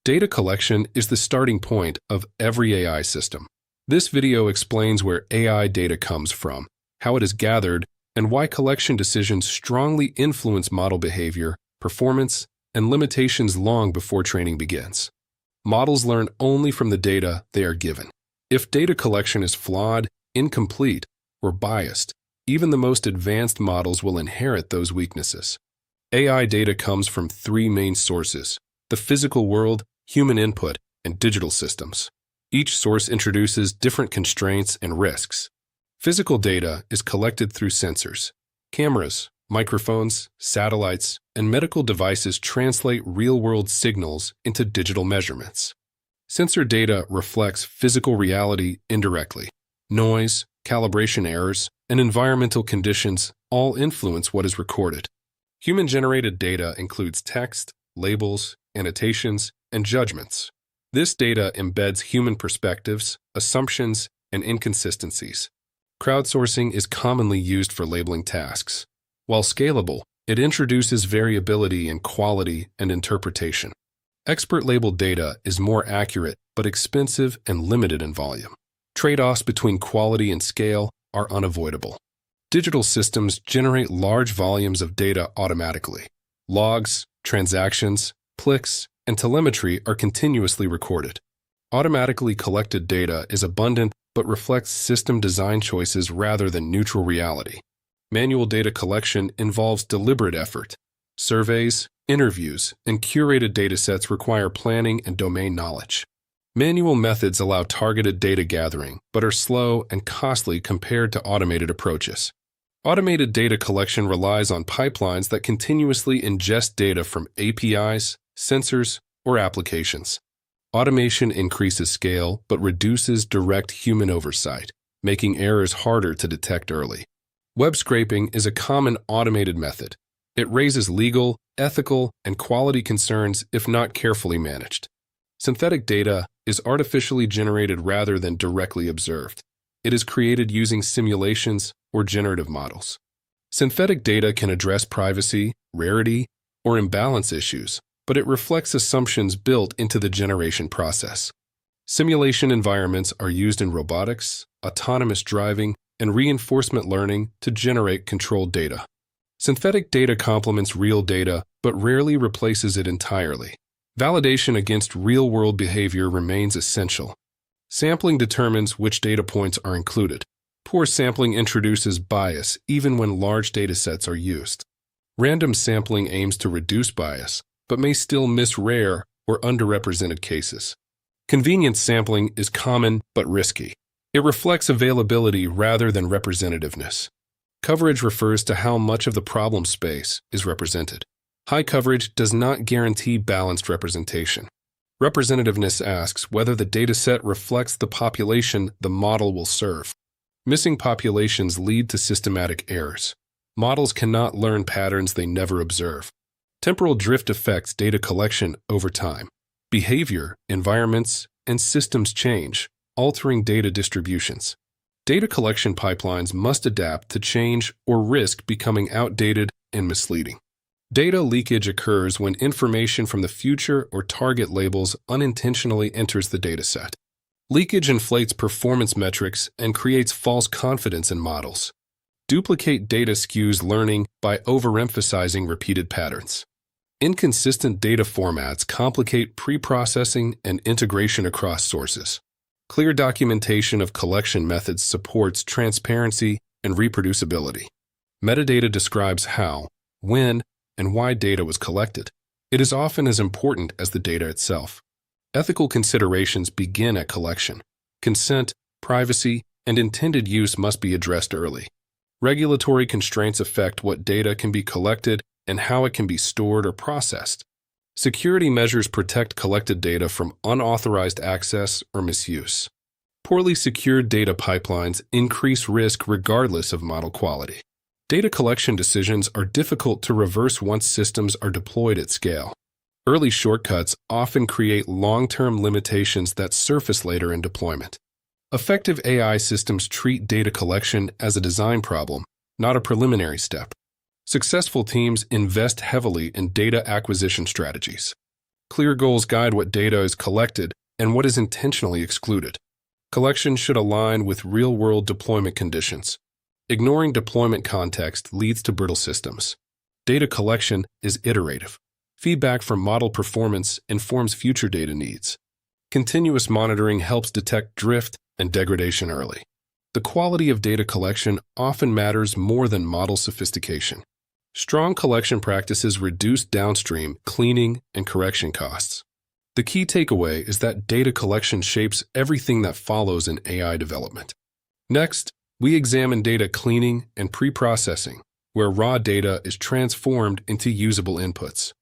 Data collection is the starting point of every AI system. This video explains where AI data comes from, how it is gathered, and why collection decisions strongly influence model behavior, performance, and limitations long before training begins. Models learn only from the data they are given. If data collection is flawed, incomplete, or biased, even the most advanced models will inherit those weaknesses. AI data comes from three main sources: the physical world, human input, and digital systems. Each source introduces different constraints and risks. Physical data is collected through sensors. Cameras, microphones, satellites, and medical devices translate real-world signals into digital measurements. Sensor data reflects physical reality indirectly. Noise, calibration errors, and environmental conditions all influence what is recorded. Human-generated data includes text, labels, annotations, and judgments. This data embeds human perspectives, assumptions, and inconsistencies. Crowdsourcing is commonly used for labeling tasks. While scalable, it introduces variability in quality and interpretation. Expert-labeled data is more accurate but expensive and limited in volume. Trade-offs between quality and scale are unavoidable. Digital systems generate large volumes of data automatically. Logs, transactions, clicks, and telemetry are continuously recorded. Automatically collected data is abundant but reflects system design choices rather than neutral reality. Manual data collection involves deliberate effort. Surveys, interviews, and curated datasets require planning and domain knowledge. Manual methods allow targeted data gathering, but are slow and costly compared to automated approaches. Automated data collection relies on pipelines that continuously ingest data from APIs, sensors, or applications. Automation increases scale but reduces direct human oversight, making errors harder to detect early. Web scraping is a common automated method. It raises legal, ethical, and quality concerns if not carefully managed. Synthetic data is artificially generated rather than directly observed. It is created using simulations or generative models. Synthetic data can address privacy, rarity, or imbalance issues, but it reflects assumptions built into the generation process. Simulation environments are used in robotics, autonomous driving, and reinforcement learning to generate controlled data. Synthetic data complements real data, but rarely replaces it entirely. Validation against real-world behavior remains essential. Sampling determines which data points are included. Poor sampling introduces bias even when large datasets are used. Random sampling aims to reduce bias, but may still miss rare or underrepresented cases. Convenience sampling is common but risky. It reflects availability rather than representativeness. Coverage refers to how much of the problem space is represented. High coverage does not guarantee balanced representation. Representativeness asks whether the dataset reflects the population the model will serve. Missing populations lead to systematic errors. Models cannot learn patterns they never observe. Temporal drift affects data collection over time. Behavior, environments, and systems change, altering data distributions. Data collection pipelines must adapt to change or risk becoming outdated and misleading. Data leakage occurs when information from the future or target labels unintentionally enters the dataset. Leakage inflates performance metrics and creates false confidence in models. Duplicate data skews learning by overemphasizing repeated patterns. Inconsistent data formats complicate pre-processing and integration across sources. Clear documentation of collection methods supports transparency and reproducibility. Metadata describes how, when, and why data was collected. It is often as important as the data itself. Ethical considerations begin at collection. Consent, privacy, and intended use must be addressed early. Regulatory constraints affect what data can be collected and how it can be stored or processed. Security measures protect collected data from unauthorized access or misuse. Poorly secured data pipelines increase risk regardless of model quality. Data collection decisions are difficult to reverse once systems are deployed at scale. Early shortcuts often create long-term limitations that surface later in deployment. Effective AI systems treat data collection as a design problem, not a preliminary step. Successful teams invest heavily in data acquisition strategies. Clear goals guide what data is collected and what is intentionally excluded. Collection should align with real-world deployment conditions. Ignoring deployment context leads to brittle systems. Data collection is iterative. Feedback from model performance informs future data needs. Continuous monitoring helps detect drift and degradation early. The quality of data collection often matters more than model sophistication. Strong collection practices reduce downstream cleaning and correction costs. The key takeaway is that data collection shapes everything that follows in AI development. Next, we examine data cleaning and pre-processing, where raw data is transformed into usable inputs.